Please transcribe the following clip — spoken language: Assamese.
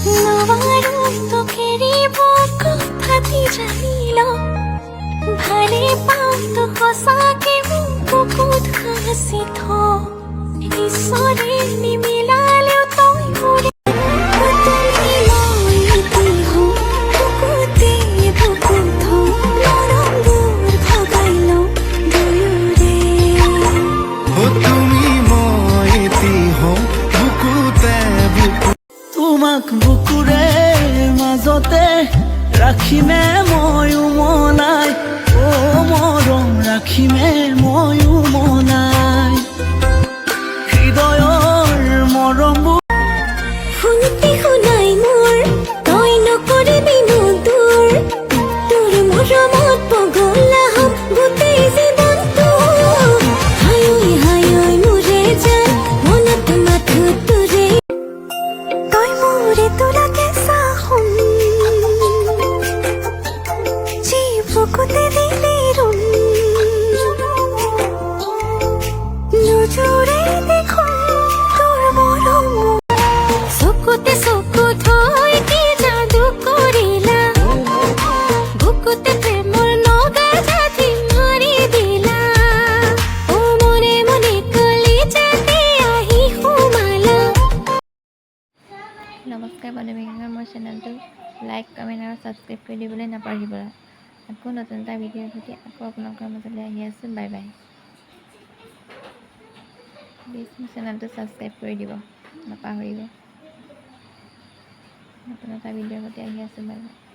নোৱাৰো তোক এৰিব কথাটি জানিল ভালে পাওঁ তোক সঁচাকে মোক বুকুত সাঁচি থ ঈশ্বৰে নিমিলালেও তই মোৰে তোমাক বুকুৰে মাজতে ৰাখিমে ময়ো মনাই মৰম ৰাখিমে ময়ো মনাই হৃদয়ৰ মৰমবোৰ শুনতে শুনাই মোৰ তই নকৰিবি দূৰ তোৰ মৰমত পগলা হম গোটেই জীৱনটো হায়ৈ হায়ৈ মোৰে জান মনত মাথো তোৰে তই মোৰে তোলাকে চাহোন যি বুকুতে দিলি ৰুম নজৰে দেখোন তোৰ মৰম চকুতে চকু থৈ কি যাদু কৰিলা বুকুতে প্ৰেমৰ নগা জাতি মাৰি দিলা অ মনে মনে কলিজাতে আহি সোমালা। নমস্কাৰ বন্ধুবান্ধৱীসকল, মোৰ চেনেলটো লাইক কমেণ্ট আৰু ছাবস্ক্ৰাইব কৰি দিবলৈ নাপাহৰিব। আকৌ নতুন এটা ভিডিঅ'ৰ সৈতে আকৌ আপোনালোকৰ মাজলৈ আহি আছোঁ। Bye bye. প্লিজ মোৰ চেনেলটো ছাবস্ক্ৰাইব কৰি দিব নাপাহৰিব। নতুন এটা ভিডিঅ'ৰ সৈতে আহি আছোঁ। Bye bye.